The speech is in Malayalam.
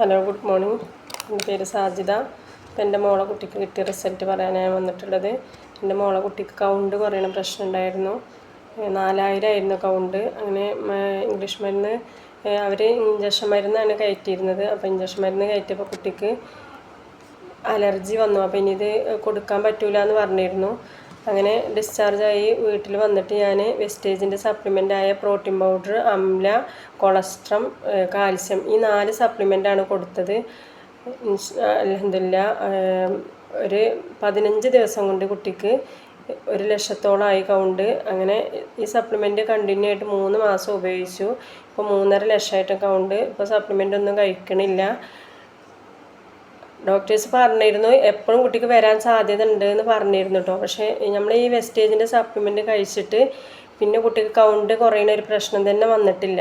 Hello, good morning. എൻ്റെ പേര് സാജിദ. അപ്പോൾ എൻ്റെ മോളെ കുട്ടിക്ക് കിട്ടിയ റിസൾട്ട് പറയാനാണ് വന്നിട്ടുള്ളത്. എൻ്റെ മോളെ കുട്ടിക്ക് കൗണ്ട് കുറയണ പ്രശ്നം ഉണ്ടായിരുന്നു. 4000 ആയിരുന്നു കൗണ്ട്. അങ്ങനെ ഇംഗ്ലീഷ് മരുന്ന് അവർ ഇഞ്ചക്ഷൻ മരുന്നാണ് കയറ്റിയിരുന്നത്. അപ്പോൾ ഇഞ്ചക്ഷൻ മരുന്ന് കയറ്റിയപ്പോൾ കുട്ടിക്ക് അലർജി വന്നു. അപ്പോൾ ഇനി ഇത് കൊടുക്കാൻ പറ്റൂല എന്ന് പറഞ്ഞിരുന്നു. അങ്ങനെ ഡിസ്ചാർജായി വീട്ടിൽ വന്നിട്ട് ഞാൻ വെസ്റ്റേജിൻ്റെ സപ്ലിമെൻ്റായ protein powder, amla, colostrum, calcium ഈ 4 സപ്ലിമെൻ്റാണ് കൊടുത്തത്. അൽഹംദുലില്ലാ ഒരു 15 ദിവസം കൊണ്ട് കുട്ടിക്ക് 1 ലക്ഷത്തോളമായി കൗണ്ട്. അങ്ങനെ ഈ സപ്ലിമെൻറ്റ് കണ്ടിന്യൂ ആയിട്ട് 3 മാസം ഉപയോഗിച്ചു. ഇപ്പോൾ 3.5 ലക്ഷമായിട്ട് കൗണ്ട്. ഇപ്പോൾ സപ്ലിമെൻ്റ് ഒന്നും കഴിക്കണില്ല. ഡോക്ടേഴ്സ് പറഞ്ഞിരുന്നു എപ്പോഴും കുട്ടിക്ക് വരാൻ സാധ്യത ഉണ്ട് എന്ന് പറഞ്ഞിരുന്നു കേട്ടോ. പക്ഷേ നമ്മൾ ഈ വെസ്റ്റേജിൻ്റെ സപ്ലിമെൻറ്റ് കഴിച്ചിട്ട് പിന്നെ കുട്ടിക്ക് കൗണ്ട് കുറയുന്ന ഒരു പ്രശ്നം തന്നെ വന്നിട്ടില്ല.